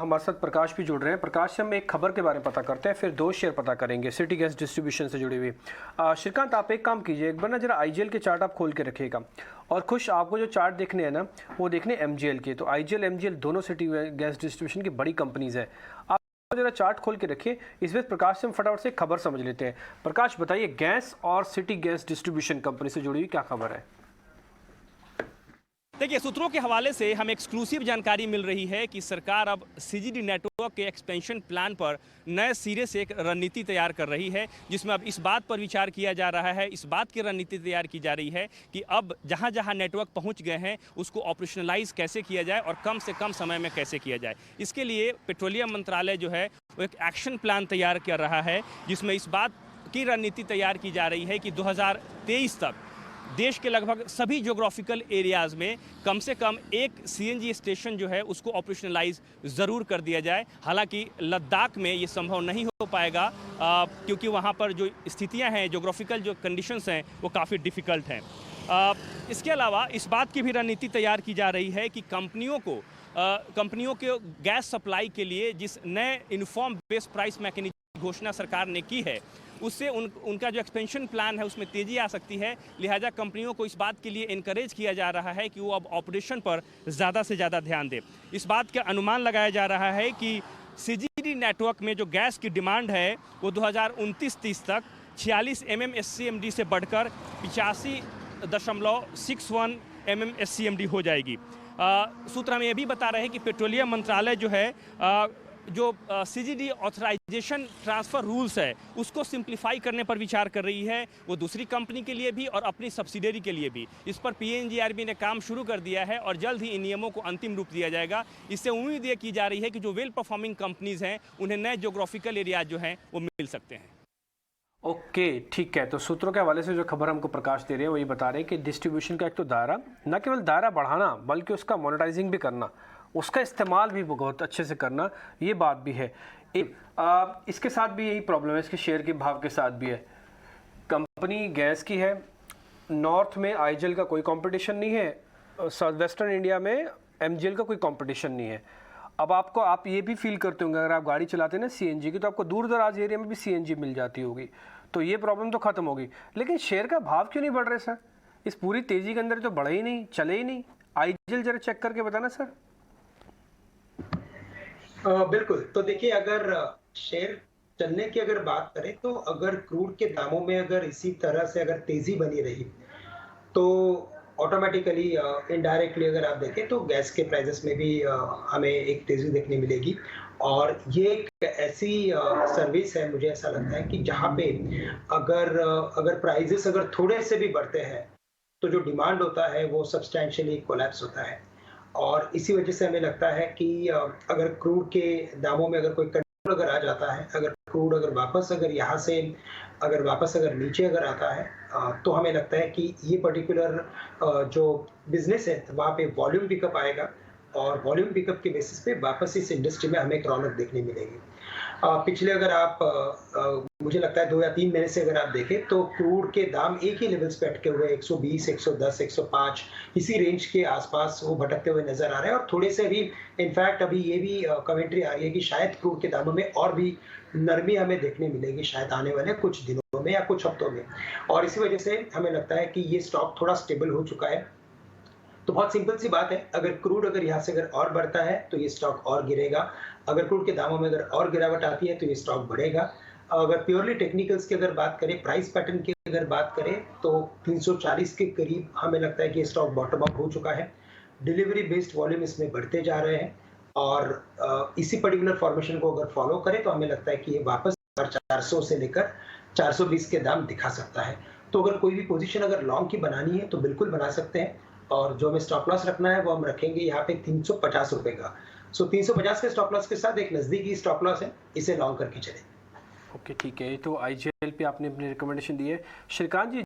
हमारे साथ प्रकाश भी जुड़ रहे हैं। प्रकाश से हम एक खबर के बारे में पता करते हैं, फिर दो शेयर पता करेंगे सिटी गैस डिस्ट्रीब्यूशन से जुड़ी हुई। श्रीकांत, आप एक काम कीजिए, एक बार ना जरा आईजीएल के चार्ट आप खोल के रखिएगा। और खुश, आपको जो चार्ट देखने हैं ना, वो देखने एमजीएल के। तो आईजीएल एमजीएल दोनों सिटी गैस डिस्ट्रीब्यूशन की बड़ी कंपनीज है। आप जरा चार्ट खोल के रखिए। इस वक्त प्रकाश से हम फटाफट से खबर समझ लेते हैं। प्रकाश बताइए, गैस और सिटी गैस डिस्ट्रीब्यूशन कंपनी से जुड़ी हुई क्या खबर है? देखिए, सूत्रों के हवाले से हमें एक्सक्लूसिव जानकारी मिल रही है कि सरकार अब सीजीडी नेटवर्क के एक्सपेंशन प्लान पर नए सिरे से एक रणनीति तैयार कर रही है, जिसमें अब इस बात पर विचार किया जा रहा है, इस बात की रणनीति तैयार की जा रही है कि अब जहां जहां नेटवर्क पहुंच गए हैं उसको ऑपरेशनलाइज कैसे किया जाए और कम से कम समय में कैसे किया जाए। इसके लिए पेट्रोलियम मंत्रालय जो है वो एक एक्शन प्लान तैयार कर रहा है, जिसमें इस बात की रणनीति तैयार की जा रही है कि 2023 तक देश के लगभग सभी ज्योग्राफिकल एरियाज़ में कम से कम एक सीएनजी स्टेशन जो है उसको ऑपरेशनलाइज ज़रूर कर दिया जाए। हालांकि लद्दाख में ये संभव नहीं हो पाएगा क्योंकि वहाँ पर जो स्थितियाँ हैं, ज्योग्राफिकल जो कंडीशंस हैं, वो काफ़ी डिफ़िकल्ट हैं। इसके अलावा इस बात की भी रणनीति तैयार की जा रही है कि कंपनियों के गैस सप्लाई के लिए जिस नए यूनिफॉर्म बेस प्राइस मैकेनिज्म घोषणा सरकार ने की है, उससे उनका जो एक्सपेंशन प्लान है उसमें तेज़ी आ सकती है। लिहाजा कंपनियों को इस बात के लिए इनकरेज किया जा रहा है कि वो अब ऑपरेशन पर ज़्यादा से ज़्यादा ध्यान दें। इस बात का अनुमान लगाया जा रहा है कि सीजीडी नेटवर्क में जो गैस की डिमांड है वो 2029-30 तक 46 MMSCMD से बढ़कर 85.61 MMSCMD हो जाएगी। सूत्र हमें यह भी बता रहे हैं कि पेट्रोलियम मंत्रालय जो है जो सीजीडी ऑथराइजेशन ट्रांसफ़र रूल्स है उसको सिंप्लीफाई करने पर विचार कर रही है, वो दूसरी कंपनी के लिए भी और अपनी सब्सिडरी के लिए भी। इस पर पीएनजीआरबी ने काम शुरू कर दिया है और जल्द ही इन नियमों को अंतिम रूप दिया जाएगा। इससे उम्मीद ये की जा रही है कि जो वेल परफॉर्मिंग कंपनीज हैं उन्हें नए ज्योग्राफिकल एरिया जो हैं वो मिल सकते हैं। ओके, ठीक है। तो सूत्रों के हवाले से जो खबर हमको प्रकाश दे रहे हैं वही बता रहे हैं कि डिस्ट्रीब्यूशन का एक तो दायरा, न केवल दायरा बढ़ाना बल्कि उसका मोनेटाइजिंग भी करना, उसका इस्तेमाल भी बहुत अच्छे से करना, ये बात भी है। इसके साथ भी यही प्रॉब्लम है, इसके शेयर के भाव के साथ भी है। कंपनी गैस की है, नॉर्थ में आईजीएल का कोई कंपटीशन नहीं है, साउथ वेस्टर्न इंडिया में एमजीएल का कोई कंपटीशन नहीं है। अब आप ये भी फील करते होंगे, अगर आप गाड़ी चलाते हैं ना सीएनजी की, तो आपको दूर दराज एरिया में भी सीएनजी मिल जाती होगी, तो ये प्रॉब्लम तो खत्म होगी। लेकिन शेयर का भाव क्यों नहीं बढ़ रहे सर? इस पूरी तेजी के अंदर तो बढ़े ही नहीं, चले ही नहीं। आईजीएल जरा चेक करके बताना सर। बिल्कुल। तो देखिए, अगर शेयर चलने की अगर बात करें तो अगर क्रूड के दामों में अगर इसी तरह से अगर तेजी बनी रही तो ऑटोमेटिकली इनडायरेक्टली अगर आप देखें तो गैस के प्राइसेस में भी हमें एक तेजी देखने मिलेगी। और ये एक ऐसी सर्विस है, मुझे ऐसा लगता है कि जहाँ पे अगर प्राइसेस अगर थोड़े से भी बढ़ते हैं तो जो डिमांड होता है वो सब्सटैंशियली कोलैप्स होता है। और इसी वजह से हमें लगता है कि अगर क्रूड के दामों में अगर कोई कंट्रोल अगर आ जाता है, अगर क्रूड अगर वापस अगर नीचे अगर आता है, तो हमें लगता है कि ये पर्टिकुलर जो बिजनेस है वहाँ पे वॉल्यूम पिकअप आएगा और वॉल्यूम पिकअप के बेसिस पे वापस इस इंडस्ट्री में हमें एक रौनक देखने मिलेगी। पिछले अगर आप मुझे लगता है 2 या 3 महीने से अगर आप देखें तो क्रूड के दाम एक ही लेवल्स पे अटके हुए 120, 110, 105 इसी रेंज के आसपास वो भटकते हुए नजर आ रहे हैं। और थोड़े से भी इनफैक्ट अभी ये भी कमेंट्री आ रही है कि शायद क्रूड के दामों में और भी नरमी हमें देखने मिलेगी शायद आने वाले कुछ दिनों में या कुछ हफ्तों में। और इसी वजह से हमें लगता है कि ये स्टॉक थोड़ा स्टेबल हो चुका है। तो बहुत सिंपल सी बात है, अगर क्रूड अगर यहाँ से अगर और बढ़ता है तो ये स्टॉक और गिरेगा, अगर क्रूड के दामों में अगर और गिरावट आती है तो ये स्टॉक बढ़ेगा। अगर प्योरली टेक्निकल्स की अगर बात करें, प्राइस पैटर्न की अगर बात करें तो 340 के करीब हमें लगता है कि ये स्टॉक बॉटम अप हो चुका है। डिलीवरी बेस्ड वॉल्यूम इसमें बढ़ते जा रहे हैं और इसी पर्टिकुलर फॉर्मेशन को अगर फॉलो करें तो हमें लगता है कि ये वापस 400 से लेकर 420 के दाम दिखा सकता है। तो अगर कोई भी पोजीशन अगर लॉन्ग की बनानी है तो बिल्कुल बना सकते हैं। और जो हमें स्टॉप लॉस रखना है वो हम रखेंगे यहाँ पे 350 रुपए का। 350 के स्टॉप लॉस के साथ एक नजदीकी स्टॉप लॉस है, इसे लॉन्ग करके चले। ओके, ठीक है। तो आईजीएल पे आपने अपनी रिकमेंडेशन दी है। श्रीकांत जी,